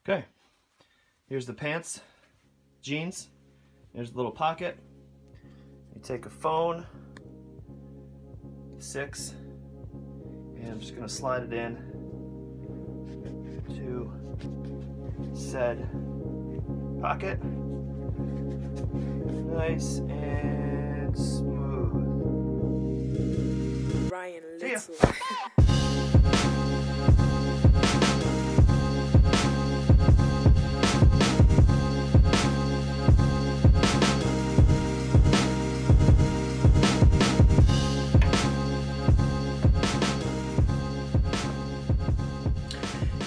Okay, here's the pants, jeans, there's the little pocket. You take a phone, 6, and I'm just gonna slide it in to said pocket. Nice and smooth. Ryan See ya. Little.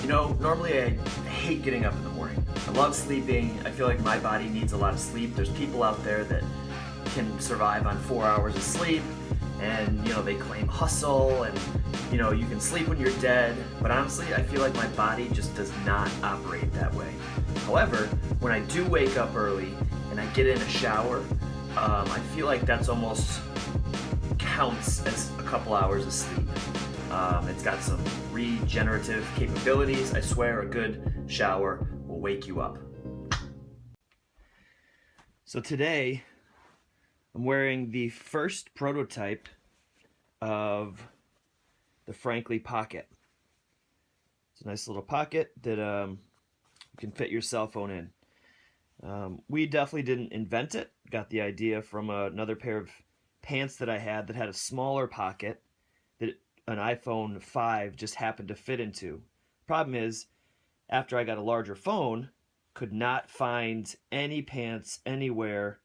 You know, normally I hate getting up in the morning. I love sleeping. I feel like my body needs a lot of sleep. There's people out there that can survive on 4 hours of sleep, and you know, they claim hustle and you know, you can sleep when you're dead, but honestly, I feel like my body just does not operate that way. However, when I do wake up early and I get in a shower, I feel like that's almost counts as a couple hours of sleep. It's got some regenerative capabilities. I swear a good shower will wake you up. So today, I'm wearing the first prototype of the Frankly Pocket. It's a nice little pocket that you can fit your cell phone in. We definitely didn't invent it. Got the idea from another pair of pants that I had that had a smaller pocket that an iPhone 5 just happened to fit into. Problem is, after I got a larger phone, could not find any pants anywhere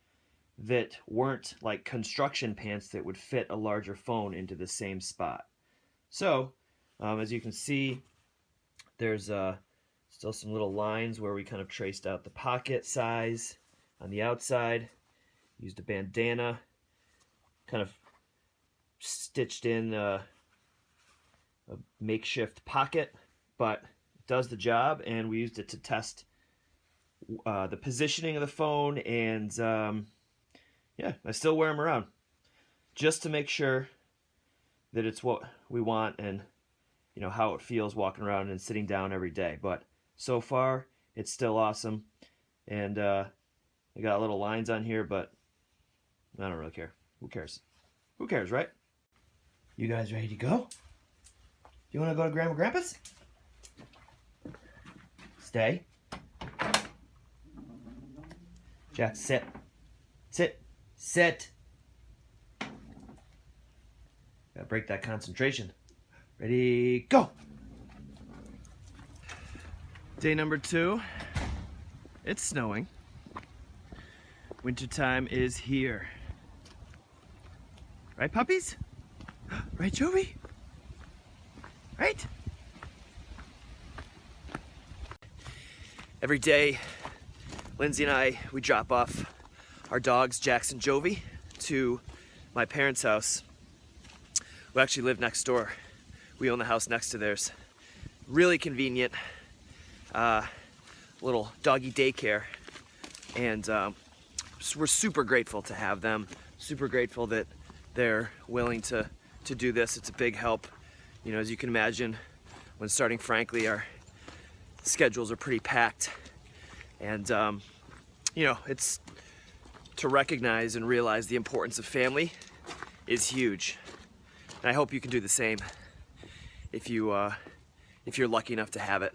that weren't like construction pants that would fit a larger phone into the same spot. So, as you can see, there's still some little lines where we kind of traced out the pocket size on the outside. Used a bandana, kind of stitched in a makeshift pocket, but it does the job, and we used it to test the positioning of the phone, and yeah, I still wear them around just to make sure that it's what we want and you know how it feels walking around and sitting down every day. But so far it's still awesome, and I got little lines on here, but I don't really care. Who cares? Who cares, right? You guys ready to go? You want to go to Grandma and Grandpa's? Stay. Jack, sit. Sit. Sit. Gotta break that concentration. Ready, go! Day number 2. It's snowing. Wintertime is here. Right, puppies? Right, Joey? Right? Every day, Lindsay and I, we drop off our dogs, Jax and Jovi, to my parents' house. We actually live next door. We own the house next to theirs. Really convenient. Little doggy daycare. And we're super grateful to have them. Super grateful that they're willing to do this. It's a big help. You know, as you can imagine, when starting Frankly, our schedules are pretty packed. And, you know, it's to recognize and realize the importance of family is huge. And I hope you can do the same if you're lucky enough to have it.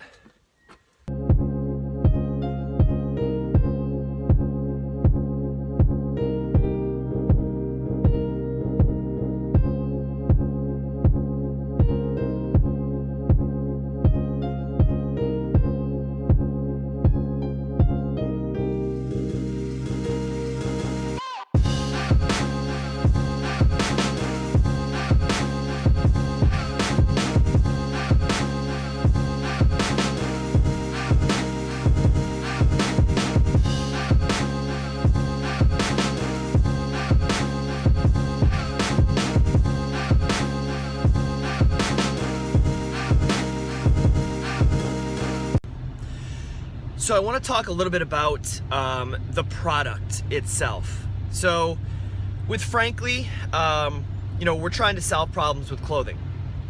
So I want to talk a little bit about the product itself. So with Frankly, you know, we're trying to solve problems with clothing.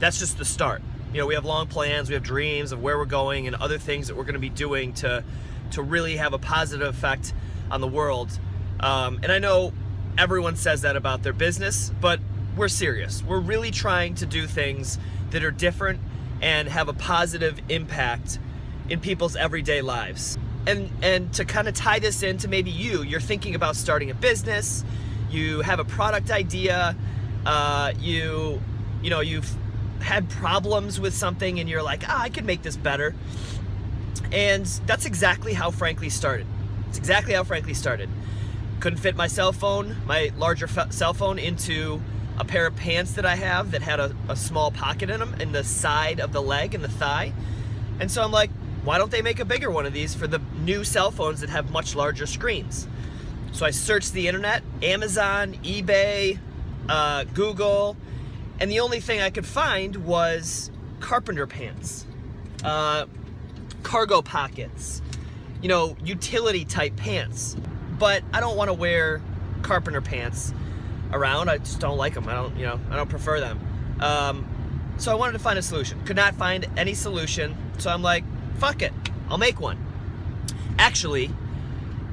That's just the start. You know, we have long plans, we have dreams of where we're going and other things that we're going to be doing to really have a positive effect on the world. And I know everyone says that about their business, but we're serious. We're really trying to do things that are different and have a positive impact in people's everyday lives. And to kind of tie this into maybe you're thinking about starting a business, you have a product idea, you've had problems with something and you're like, I could make this better. And that's exactly how Frankly started. It's exactly how Frankly started. Couldn't fit my larger cell phone into a pair of pants that I have that had a small pocket in them in the side of the leg and the thigh. And so I'm like, why don't they make a bigger one of these for the new cell phones that have much larger screens? So I searched the internet, Amazon, eBay, Google, and the only thing I could find was carpenter pants, cargo pockets, utility type pants. But I don't want to wear carpenter pants around. I just don't like them. I don't prefer them. So I wanted to find a solution. Could not find any solution. So I'm like, fuck it, I'll make one. Actually,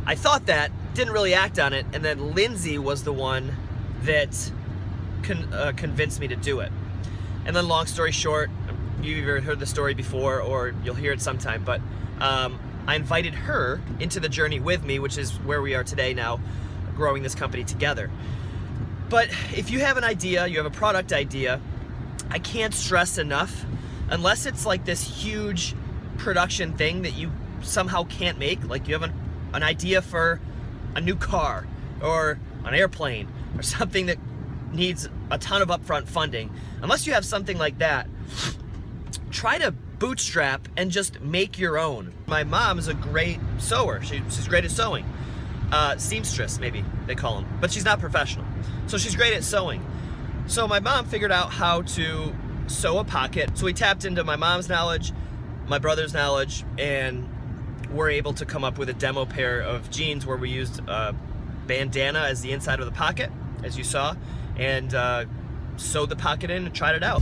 I thought that, didn't really act on it, and then Lindsay was the one that convinced me to do it. And then long story short, you've either heard the story before or you'll hear it sometime, but I invited her into the journey with me, which is where we are today now, growing this company together. But if you have an idea, you have a product idea, I can't stress enough, unless it's like this huge production thing that you somehow can't make, like you have an idea for a new car or an airplane or something that needs a ton of upfront funding, unless you have something like that, try to bootstrap and just make your own. My mom is a great sewer. She's great at sewing. Seamstress, maybe they call them, but she's not professional. So she's great at sewing. So my mom figured out how to sew a pocket. So we tapped into my mom's knowledge, my brother's knowledge, and we're able to come up with a demo pair of jeans where we used a bandana as the inside of the pocket, as you saw, and sewed the pocket in and tried it out.